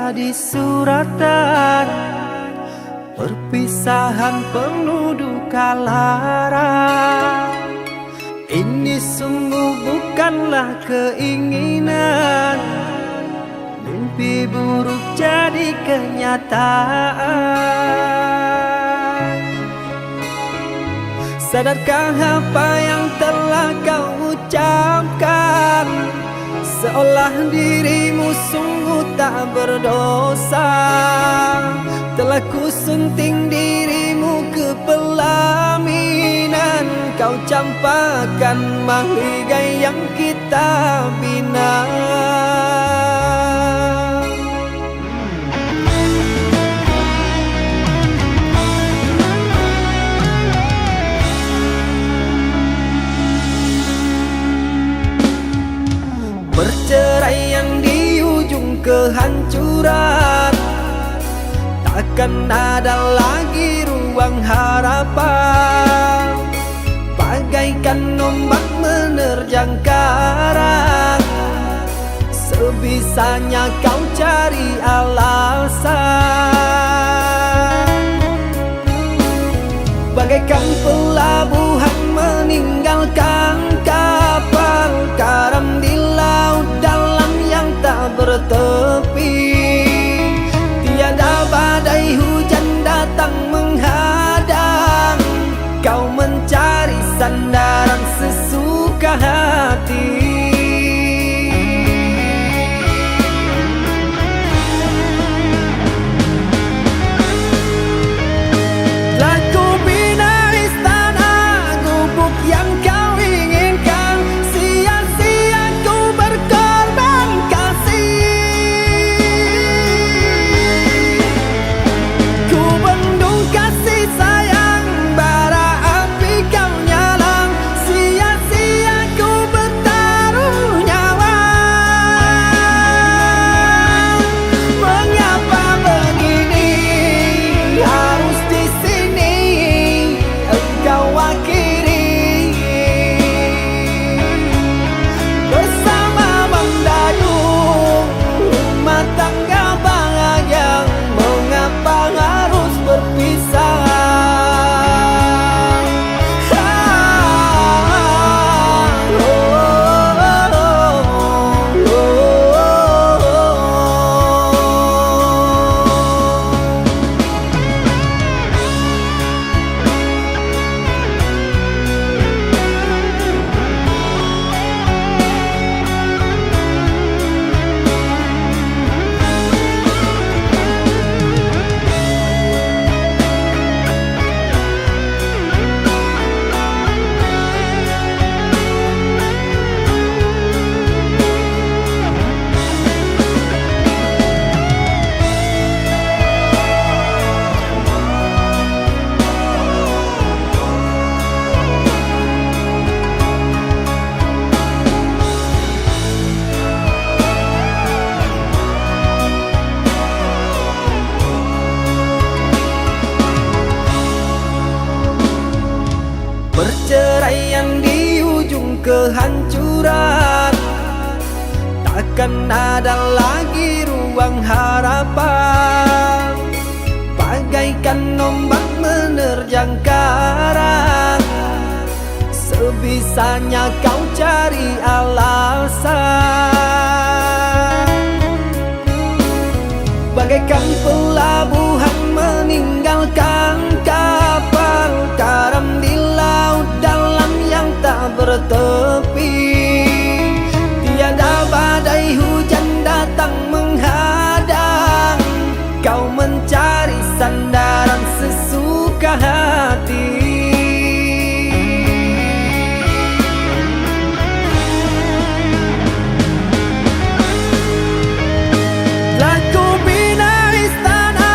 jadi suratan, perpisahan penuh duka lara. Ini sungguh bukanlah keinginan, mimpi buruk jadi kenyataan. Sadarkah apa yang telah kau ucapkan? Seolah dirimu sungguh tak berdosa. Telah kusunting dirimu ke pelaminan, kau campakkan mahligai yang kita bina. Perceraian di ujung kehancuran, takkan ada lagi ruang harapan. Bagaikan ombak menerjang karang, sebisanya kau cari alasan. Bagaikan pelabuhan meninggalkan kapal karam di laut dalam yang tak bertepi. Tiada badai hujan datang menghadang, kau mencari sandaran sesuka hati. Perceraian di ujung kehancuran, takkan ada lagi ruang harapan. Bagaikan ombak menerjang karang, sebisanya kau cari alasan. Bagaikan pelabuhan meninggalkan kapal karam di laut dalam yang tak bertepi. Tiada badai hujan datang menghadang, kau mencari sandaran sesuka hati. Telah ku bina istana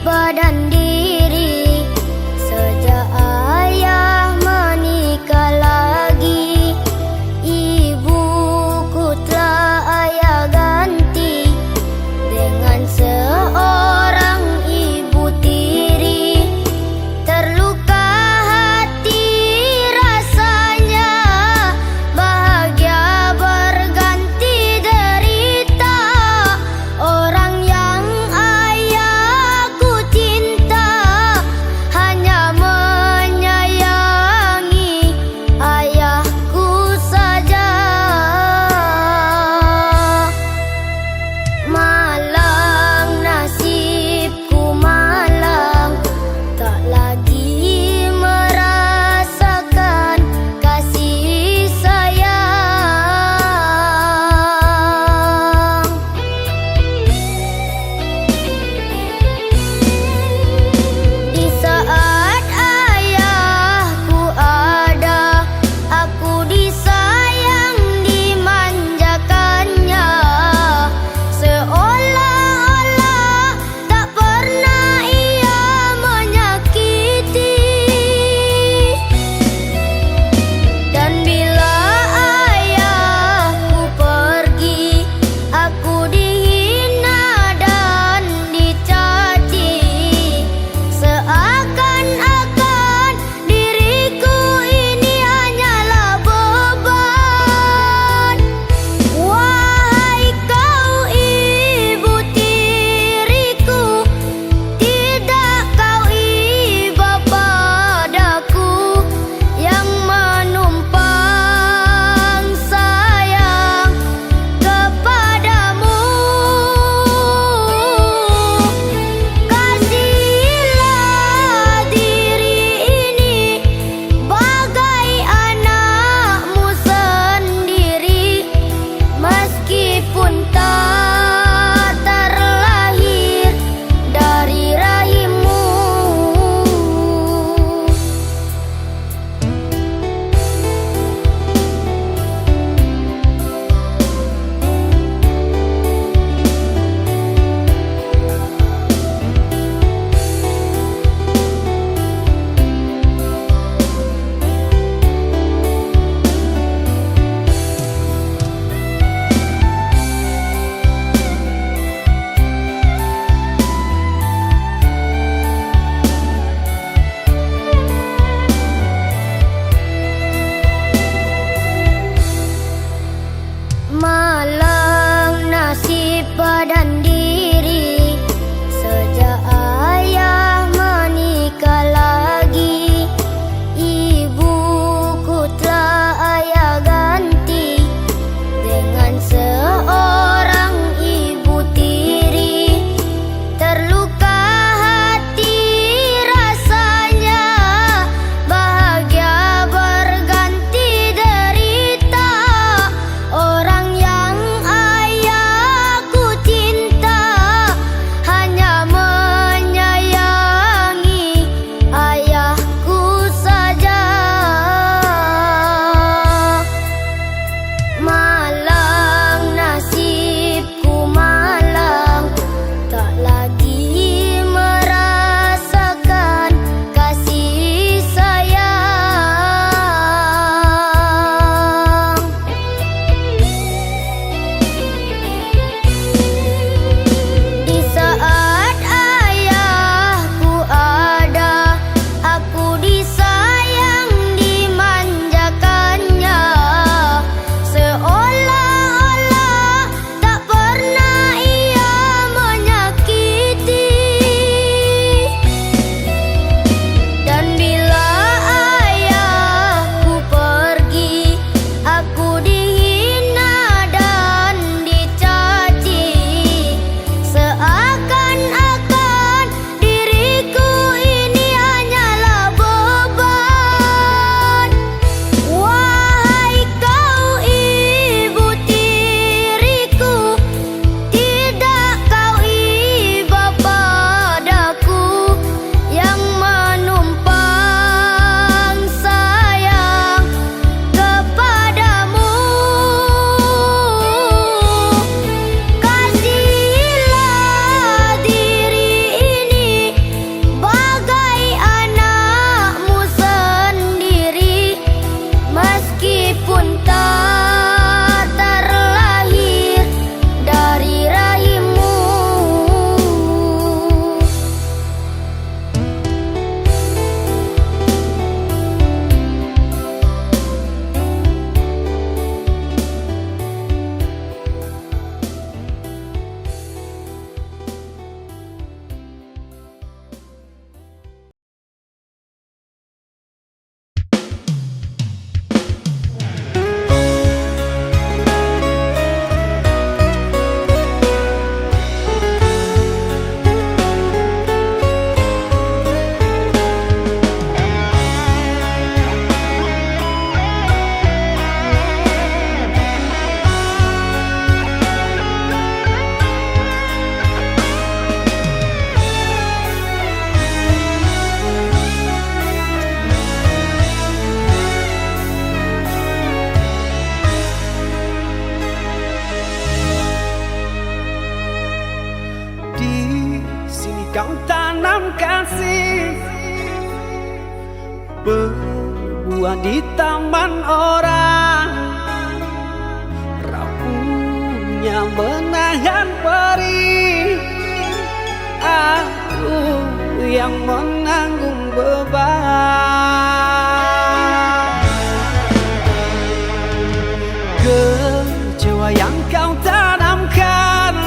badan diri. Sejak ayah menikah lagi, ibuku telah ayah ganti dengan seorang ibu tiri. Terluka hati rasanya, bahagia berganti derita. Orang yang ayahku cinta tanam kasih berbuah di taman orang, rapuhnya menahan perih. Aku yang menanggung beban. Kecewa yang kau tanamkan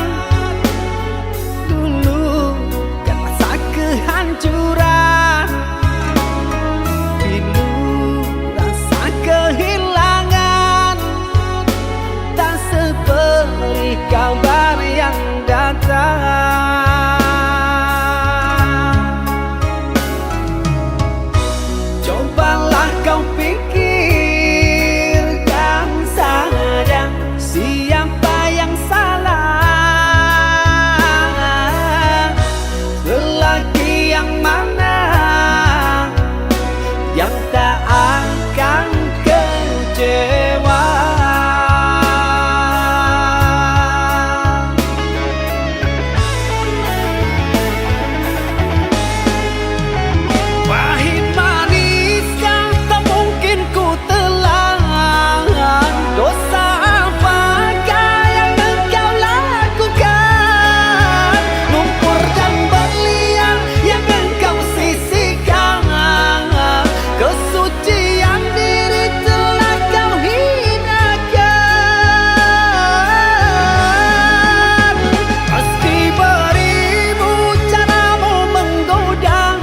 dulu kan rasa kehancuran, pilu rasa kehilangan, tak seperti kabar yang datang. Cobalah kau pikirkan saja siapa yang salah, lelaki yang mana yang tak akan kecewa. Pahit manis kan tak mungkin ku telan, dosa apakah yang engkau lakukan, lumpur dan berlian yang engkau sisihkan, kesucian diri telah kau hinakan. Meski beribu caramu menggoda,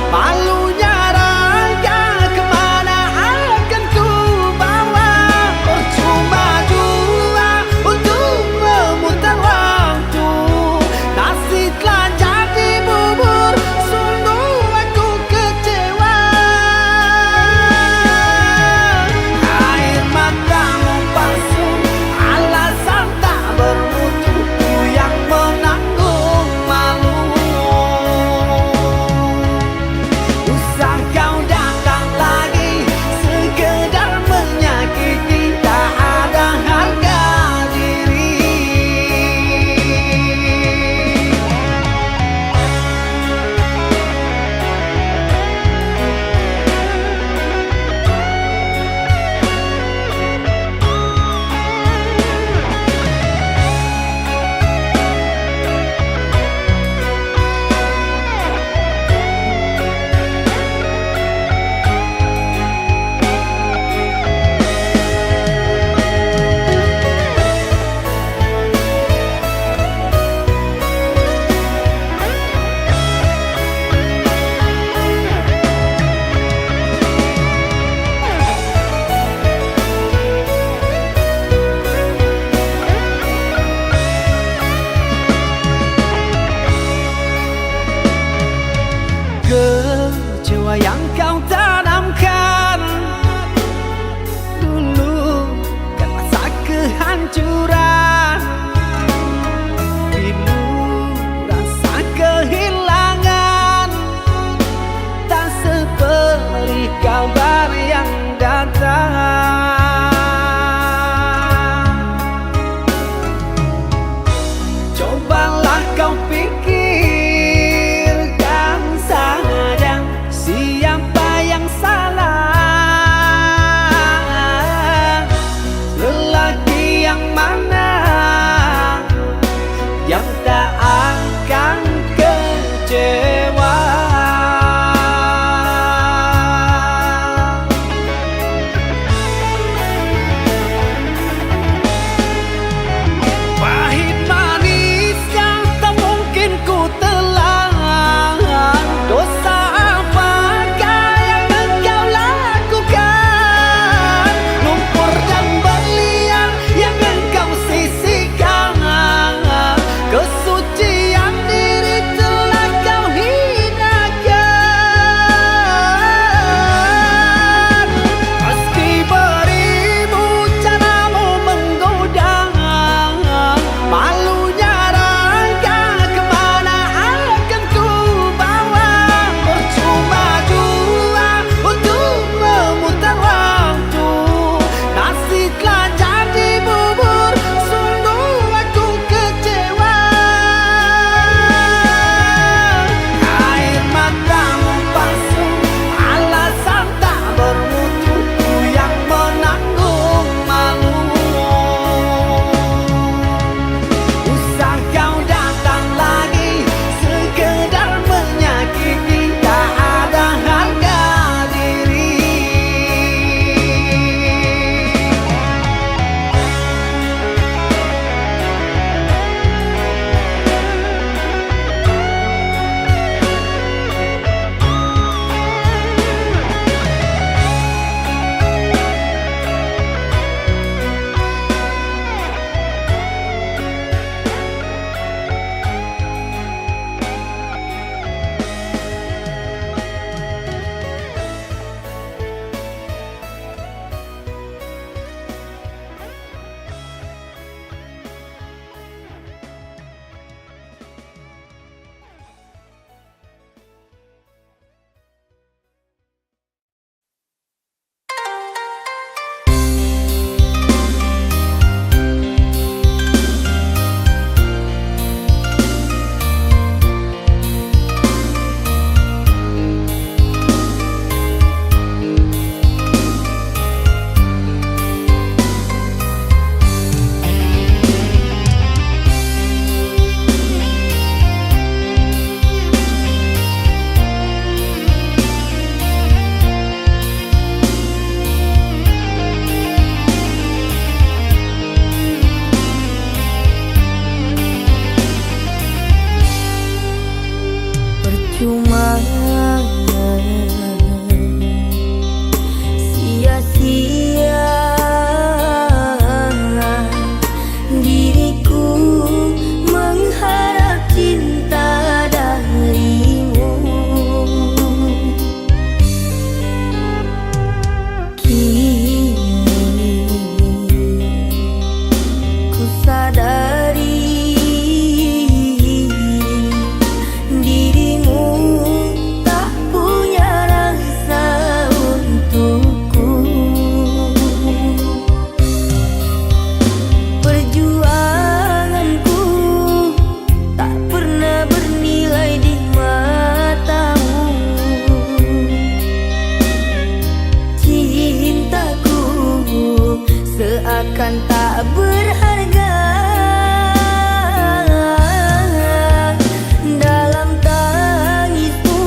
malunya raga kemana akan ku bawa. Percuma jua untuk memutar waktu, nasi telah jadi bubur, sungguh aku kecewa. Air matamu palsu, alasan tak bermutu, ku yang menanggung malu. Usah kau datang lagi sekedar menyakiti, tak ada harga diri. Kecewa yang kau tanamkan dulu kan rasa kehancuran, pilu rasa kehilangan, tak seperti kabar yang datang. Cobalah kau pikirkan saja siapa yang Cuma sia-sia diriku mengharap cinta darimu. Kini ku sadari dirimu tak punya rasa untukku. Perjuanganku tak pernah bernilai di matamu. Cintaku seakan tak berharga. Dalam tangismu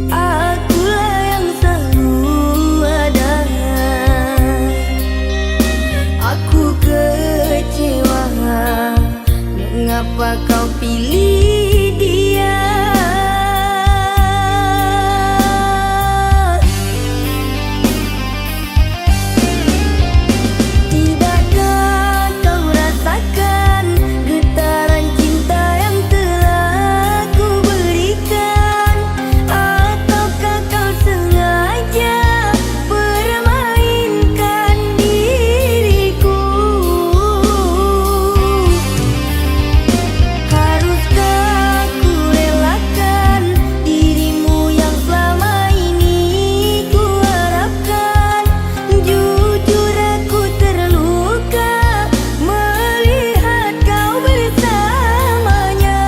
akulah yang selalu ada. Aku kecewa, mengapa kau pilih dia? Tidakkah kau rasakan getaran cinta yang telah ku berikan? Ataukah kau sengaja permainkan diriku? Haruskah ku relakan dirimu yang selama ini ku harapkan? Jujur aku terluka melihat kau bersamanya.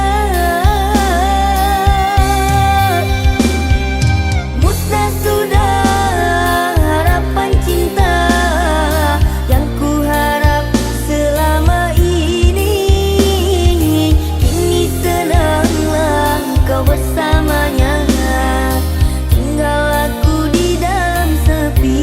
Musnah sudah harapan cinta yang ku harap selama ini. Kini senanglah kau bersamanya, tinggal aku di dalam sepi.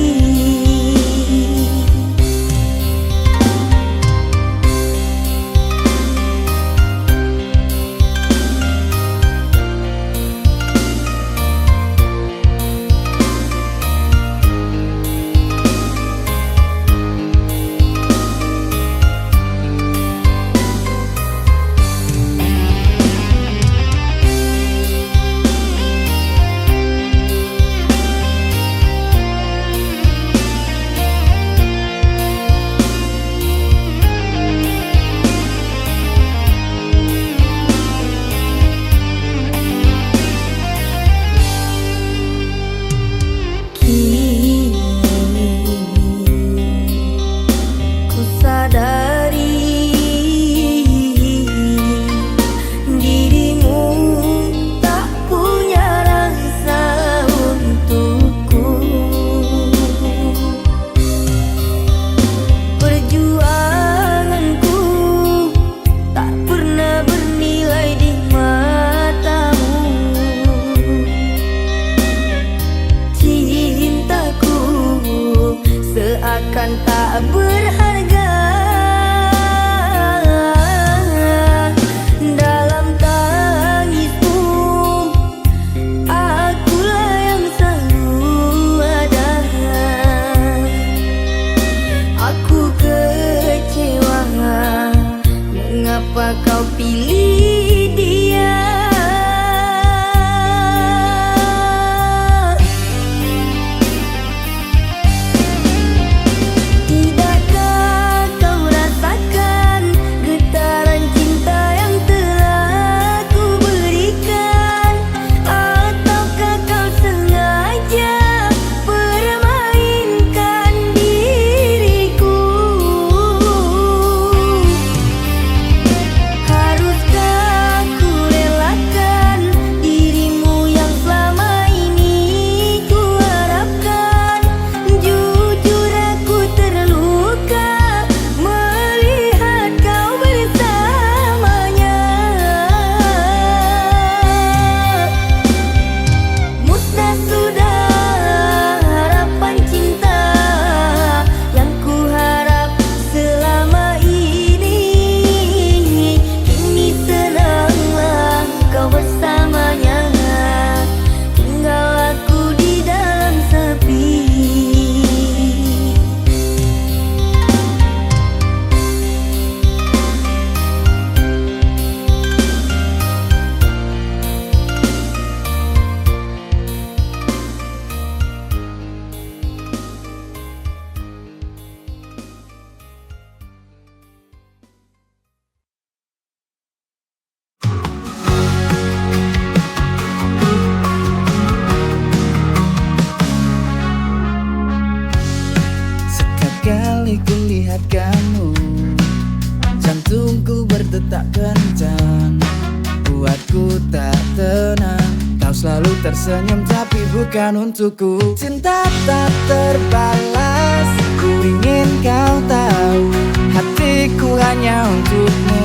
selalu tersenyum tapi bukan untukku. Cinta tak terbalas, ku ingin kau tahu, hatiku hanya untukmu.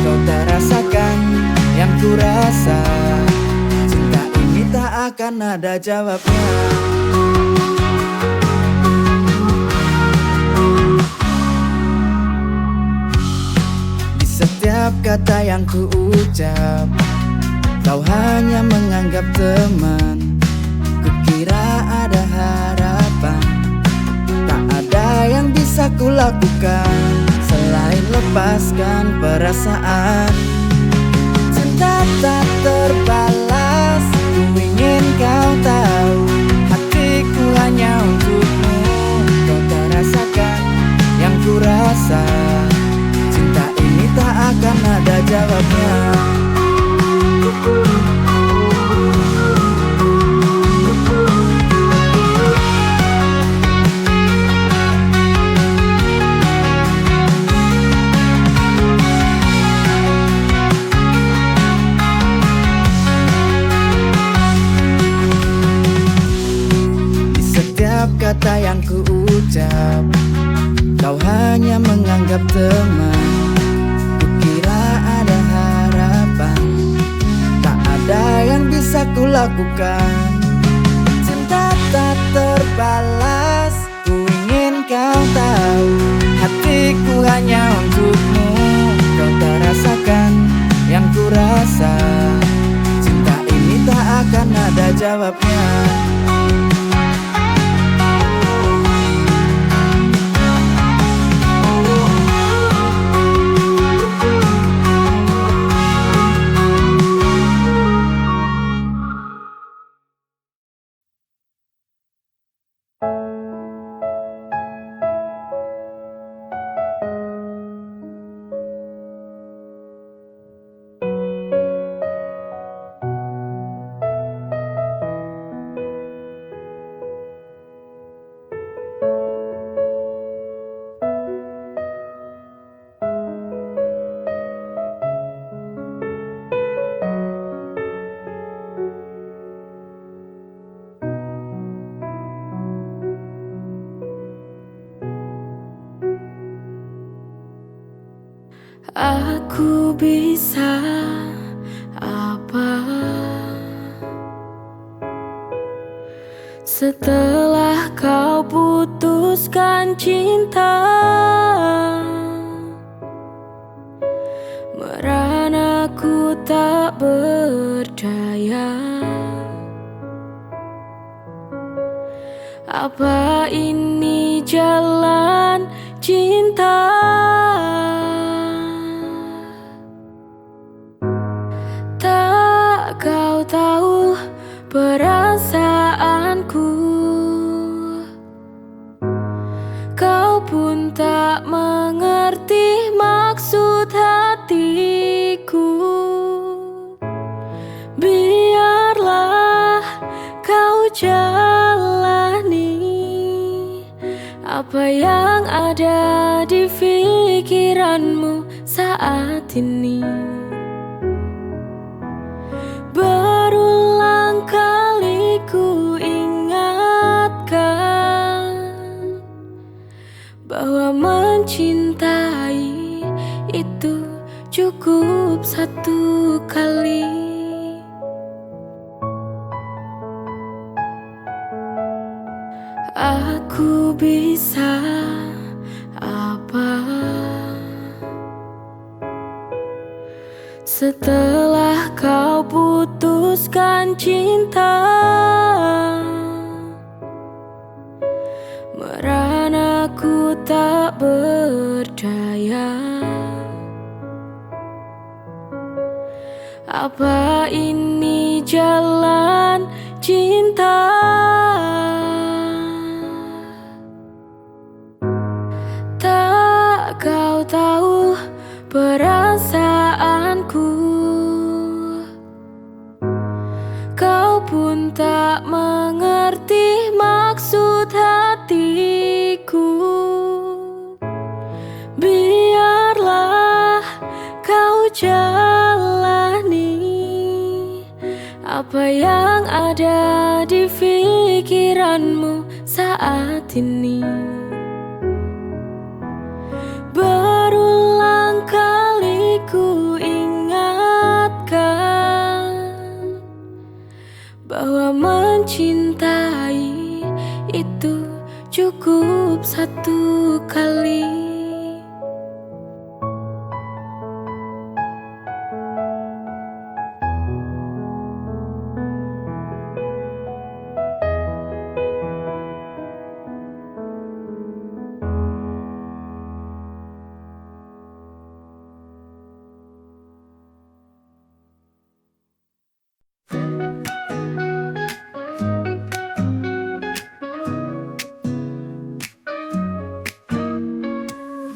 Kau tak rasakan yang ku rasa, cinta ini tak akan ada jawabnya. Di setiap kata yang ku ucap, kau hanya menganggap teman. Kukira ada harapan, tak ada yang bisa kulakukan selain lepaskan perasaan. Cinta tak terbalas, ku ingin kau tahu, hatiku hanya untukmu. Kau tak rasakan yang ku rasa, cinta ini tak akan ada jawabnya. Di setiap kata yang ku ucap, kau hanya menganggap teman. Kukira ada harapan, tak ada yang bisa kulakukan. Cinta tak terbalas, ku ingin kau tahu, hatiku hanya untukmu. Kau tak rasakan yang ku rasa, cinta ini tak akan ada jawabnya. Aku bisa apa setelah kau putuskan cinta? Merana ku tak berdaya. Apa ini jalan cinta? Tak kau tahu perasaanku, kau pun tak mengerti maksud hatiku. Biarlah kau jalani apa yang ada di pikiranmu saat ini. Berulang kali ku ingatkan bahwa mencintai itu cukup satu kali. Aku bisa apa setelah kau putuskan cinta? Merana ku tak berdaya. Apa ini jalan cinta? Tak kau tahu perasaanku, kau pun tak mengerti maksud hatiku. Biarlah kau jalani Apa yang ada di pikiranmu saat ini? Berulang kali ku ingatkan bahwa mencintai itu cukup satu kali.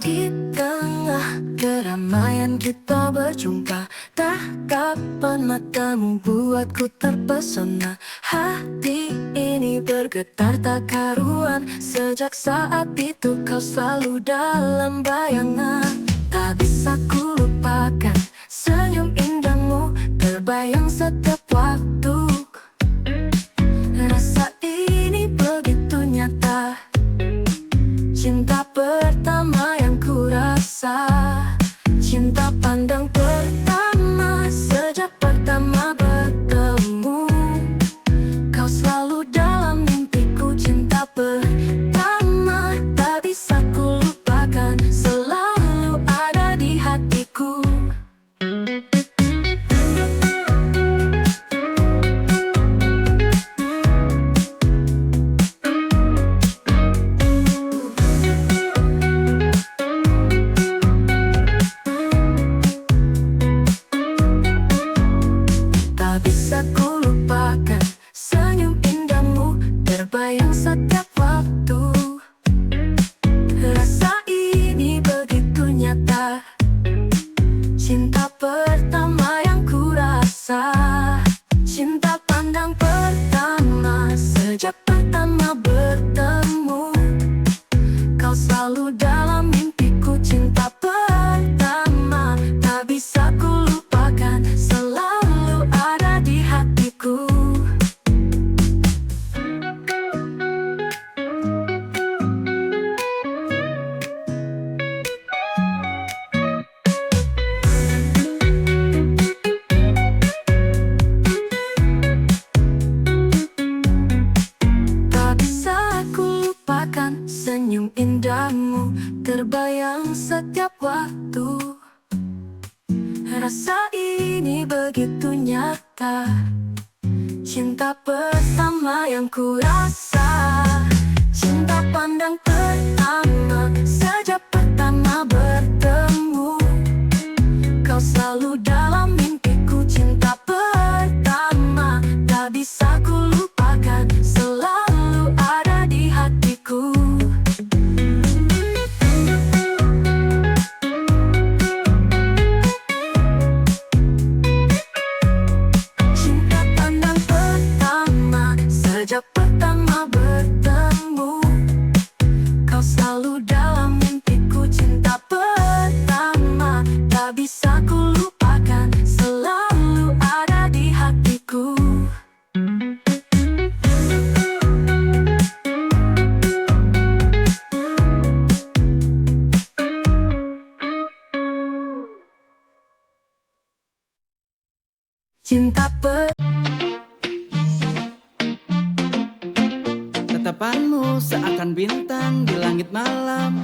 Di tengah keramaian kita berjumpa, tatapan matamu buatku terpesona. Hati ini bergetar tak karuan. Sejak saat itu kau selalu dalam bayangan. Tak bisa ku lupakan senyum indahmu, terbayang setiap waktu. Rasa ini begitu nyata, cinta pertama yang ku rasa. Cinta pandang pertama, sejak pertama bertemu. Kau selalu dalam mimpiku, cinta pertama tak bisa ku lupakan, selalu ada di hatiku. Terbayang setiap waktu. Rasa ini begitu nyata, cinta pertama yang ku rasa. Cinta pandang pertama, sejak pertama bertemu. Kau selalu dalam mimpiku, cinta pertama tak bisa ku lupakan, selalu ada di hatiku. Senyum indahmu terbayang setiap waktu. Rasa ini begitu nyata, cinta pertama yang ku rasa. Cinta pandang pertama, sejak pertama bertemu. Kau selalu dalam mimpiku, cinta pertama tak bisa ku lupakan, selalu ada di hatiku. Sejak pertama bertemu, kau selalu dalam mimpiku, cinta pertama tak bisa ku lupakan, selalu ada di hatiku. Cinta Tatapanmu seakan bintang di langit malam,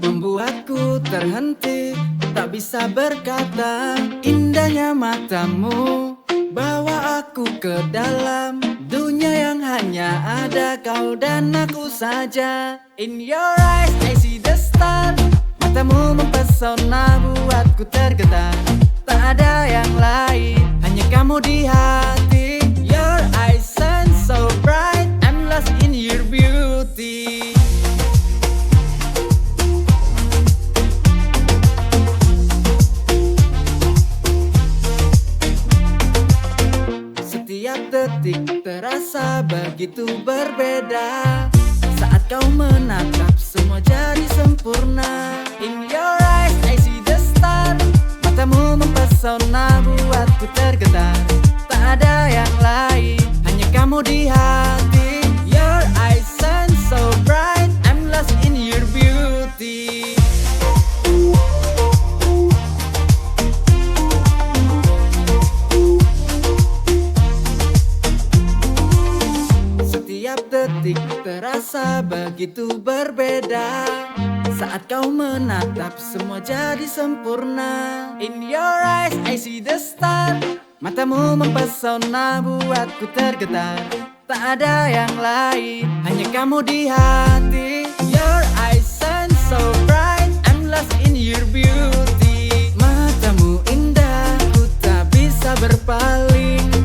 membuatku terhenti, tak bisa berkata. Indahnya matamu bawa aku ke dalam dunia yang hanya ada kau dan aku saja. In your eyes I see the star. Matamu mempesona, buatku tergetar. Tak ada yang lain, hanya kamu di hati. Your eyes shine so bright, I'm lost in your beauty. Setiap detik terasa begitu berbeda. Saat kau menatap semua jadi sempurna. In your eyes I see the star. Matamu mempesona, buatku tergetar. Tak cantik, terasa begitu berbeda. Saat kau menatap semua jadi sempurna. In your eyes I see the star. Matamu mempesona buatku tergetar. Tak ada yang lain, hanya kamu di hati. Your eyes shine so bright, I'm lost in your beauty. Matamu indah, ku tak bisa berpaling.